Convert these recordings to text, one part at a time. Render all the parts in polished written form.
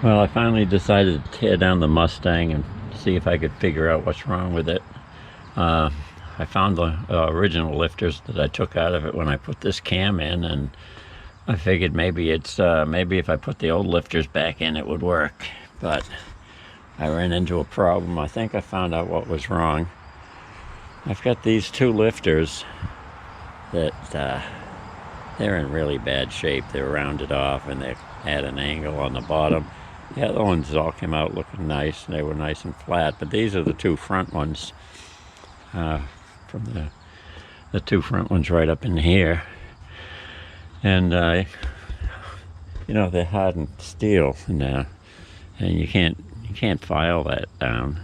Well, I finally decided to tear down the Mustang and see if I could figure out what's wrong with it. Uh, I found the original lifters that I took out of it when I put this cam in, and I figured maybe maybe if I put the old lifters back in, it would work. But I ran into a problem. I think I found out what was wrong. I've got these two lifters that they're in really bad shape. They're rounded off and they had an angle on the bottom. The other ones all came out looking nice. They were nice and flat, but these are the two front ones. From the two front ones right up in here, and you know, they're hardened steel, and you can't file that down.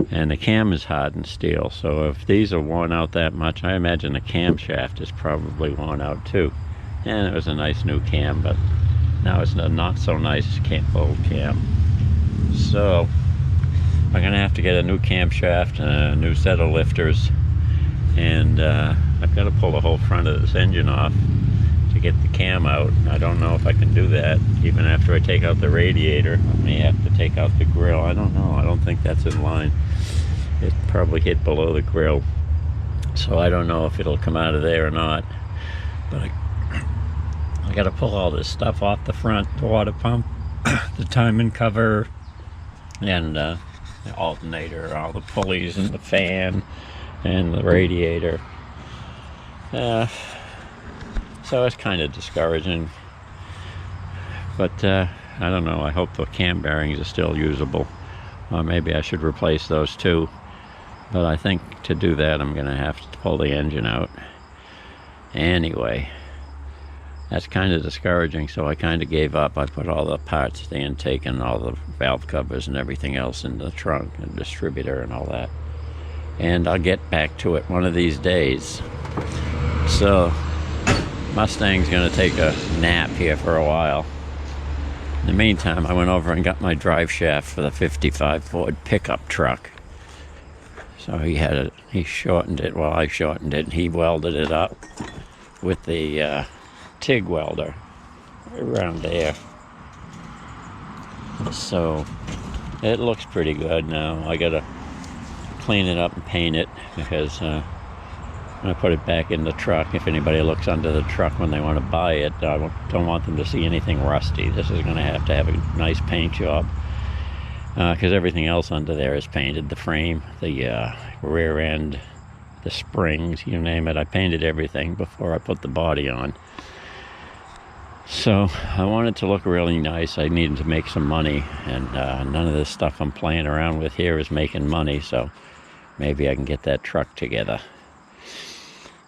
And the cam is hardened steel, so if these are worn out that much, I imagine the camshaft is probably worn out too. And it was a nice new cam, but now it's a not so nice old cam. So I'm gonna have to get a new camshaft and a new set of lifters, and I've got to pull the whole front of this engine off to get the cam out. I don't know if I can do that even after I take out the radiator. I may have to take out the grill. I don't know. I don't think that's in line. It probably hit below the grill, so I don't know if it'll come out of there or not. But I got to pull all this stuff off the front: the water pump, the timing cover, and the alternator, all the pulleys, and the fan, and the radiator. So it's kind of discouraging, but I don't know. I hope the cam bearings are still usable, or maybe I should replace those too. But I think to do that, I'm gonna have to pull the engine out anyway. That's kind of discouraging, so I kind of gave up. I put all the parts, the intake and all the valve covers and everything else in the trunk, and distributor and all that. And I'll get back to it one of these days. So Mustang's gonna take a nap here for a while. In the meantime, I went over and got my drive shaft for the 55 Ford pickup truck. So he shortened it, well, I shortened it, and he welded it up with the TIG welder around there. So it looks pretty good now. I gotta clean it up and paint it, because when I put it back in the truck, if anybody looks under the truck when they want to buy it, I don't want them to see anything rusty. This is going to have a nice paint job, because everything else under there is painted. The frame, the rear end, the springs, you name it. I painted everything before I put the body on. So I want it to look really nice. I needed to make some money, and none of this stuff I'm playing around with here is making money, so maybe I can get that truck together.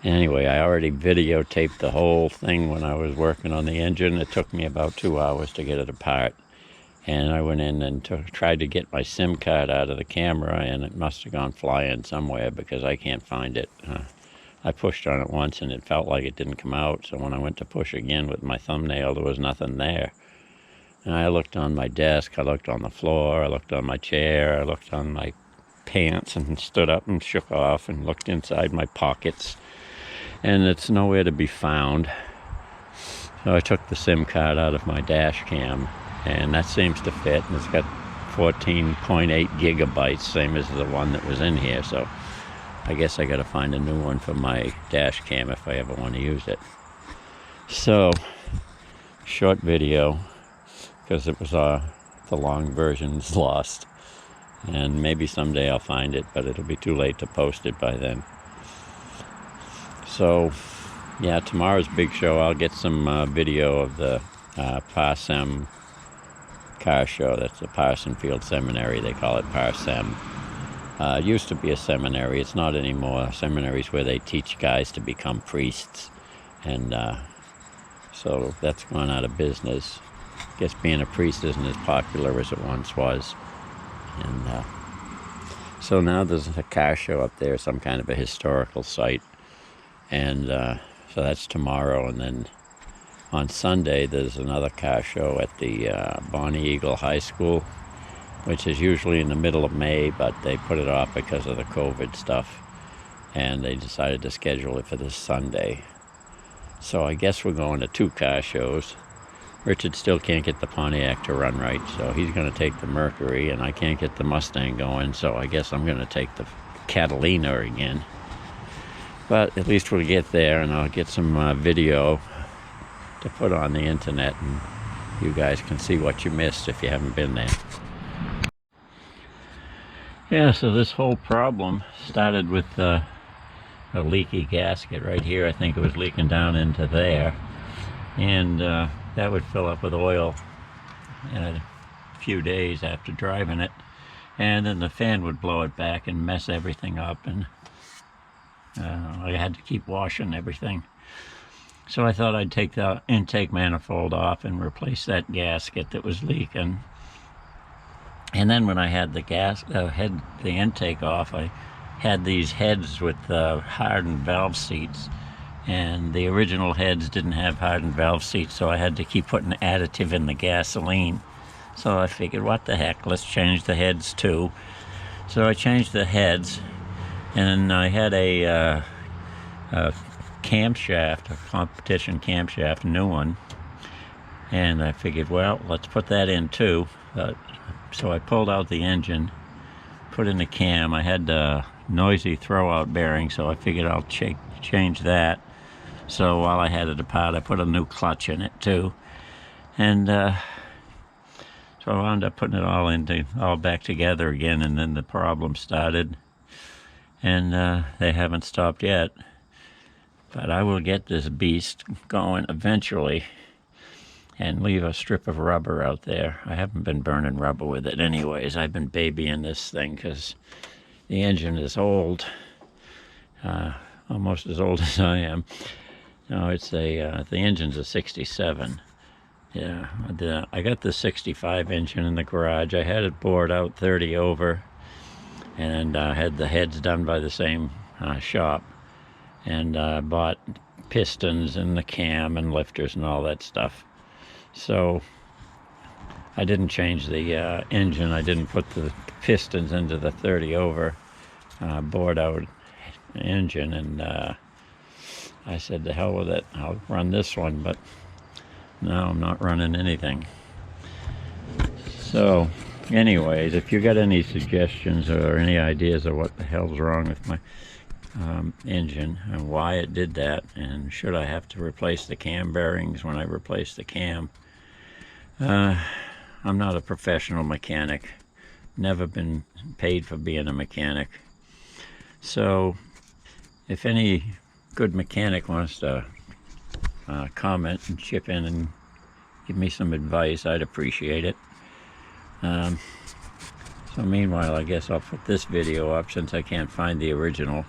Anyway, I already videotaped the whole thing when I was working on the engine. It took me about 2 hours to get it apart. And I went in and tried to get my SIM card out of the camera, and it must have gone flying somewhere because I can't find it. I pushed on it once and it felt like it didn't come out. So when I went to push again with my thumbnail, there was nothing there. And I looked on my desk, I looked on the floor, I looked on my chair, I looked on my pants, and stood up and shook off and looked inside my pockets. And it's nowhere to be found. So I took the SIM card out of my dash cam, and that seems to fit, and it's got 14.8 gigabytes, same as the one that was in here. So I guess I gotta find a new one for my dash cam if I ever want to use it. So short video, because it was the long version's lost, and maybe someday I'll find it, but it'll be too late to post it by then. So yeah, tomorrow's big show. I'll get some video of the Parsem car show. That's the Parson Field Seminary. They call it Parsem. It used to be a seminary. It's not anymore. Seminaries where they teach guys to become priests, and so that's gone out of business. I guess being a priest isn't as popular as it once was. And so now there's a car show up there, some kind of a historical site. And so that's tomorrow, and then on Sunday there's another car show at the Bonnie Eagle High School, which is usually in the middle of May, but they put it off because of the COVID stuff, and they decided to schedule it for this Sunday. So I guess we're going to 2 car shows. Richard still can't get the Pontiac to run right, so he's going to take the Mercury, and I can't get the Mustang going, so I guess I'm going to take the Catalina again. But at least we'll get there, and I'll get some video to put on the internet, and you guys can see what you missed if you haven't been there. Yeah, so this whole problem started with a leaky gasket right here. I think it was leaking down into there, and that would fill up with oil in a few days after driving it, and then the fan would blow it back and mess everything up, and I had to keep washing everything. So I thought I'd take the intake manifold off and replace that gasket that was leaking. And then when I had the intake off, I had these heads with hardened valve seats, and the original heads didn't have hardened valve seats, so I had to keep putting additive in the gasoline. So I figured, what the heck, let's change the heads too. So I changed the heads, and I had a camshaft, a competition camshaft, a new one, and I figured, well, let's put that in too. So I pulled out the engine, put in the cam. I had a noisy throwout bearing, so I figured I'll change that. So while I had it apart, I put a new clutch in it too, and so I wound up putting it all back together again. And then the problem started, and they haven't stopped yet. But I will get this beast going eventually and leave a strip of rubber out there. I haven't been burning rubber with it anyways. I've been babying this thing because the engine is old, almost as old as I am. No, it's the engine's a 67. Yeah, I got the 65 engine in the garage. I had it bored out 30 over, and had the heads done by the same shop, and bought pistons and the cam and lifters and all that stuff. So I didn't change the engine. I didn't put the pistons into the 30 over bored out engine, and I said, to hell with it, I'll run this one. But no, I'm not running anything. So anyways, if you got any suggestions or any ideas of what the hell's wrong with my engine and why it did that, and should I have to replace the cam bearings when I replace the cam, I'm not a professional mechanic, never been paid for being a mechanic. So if any good mechanic wants to comment and chip in and give me some advice, I'd appreciate it. So meanwhile, I guess I'll put this video up since I can't find the original.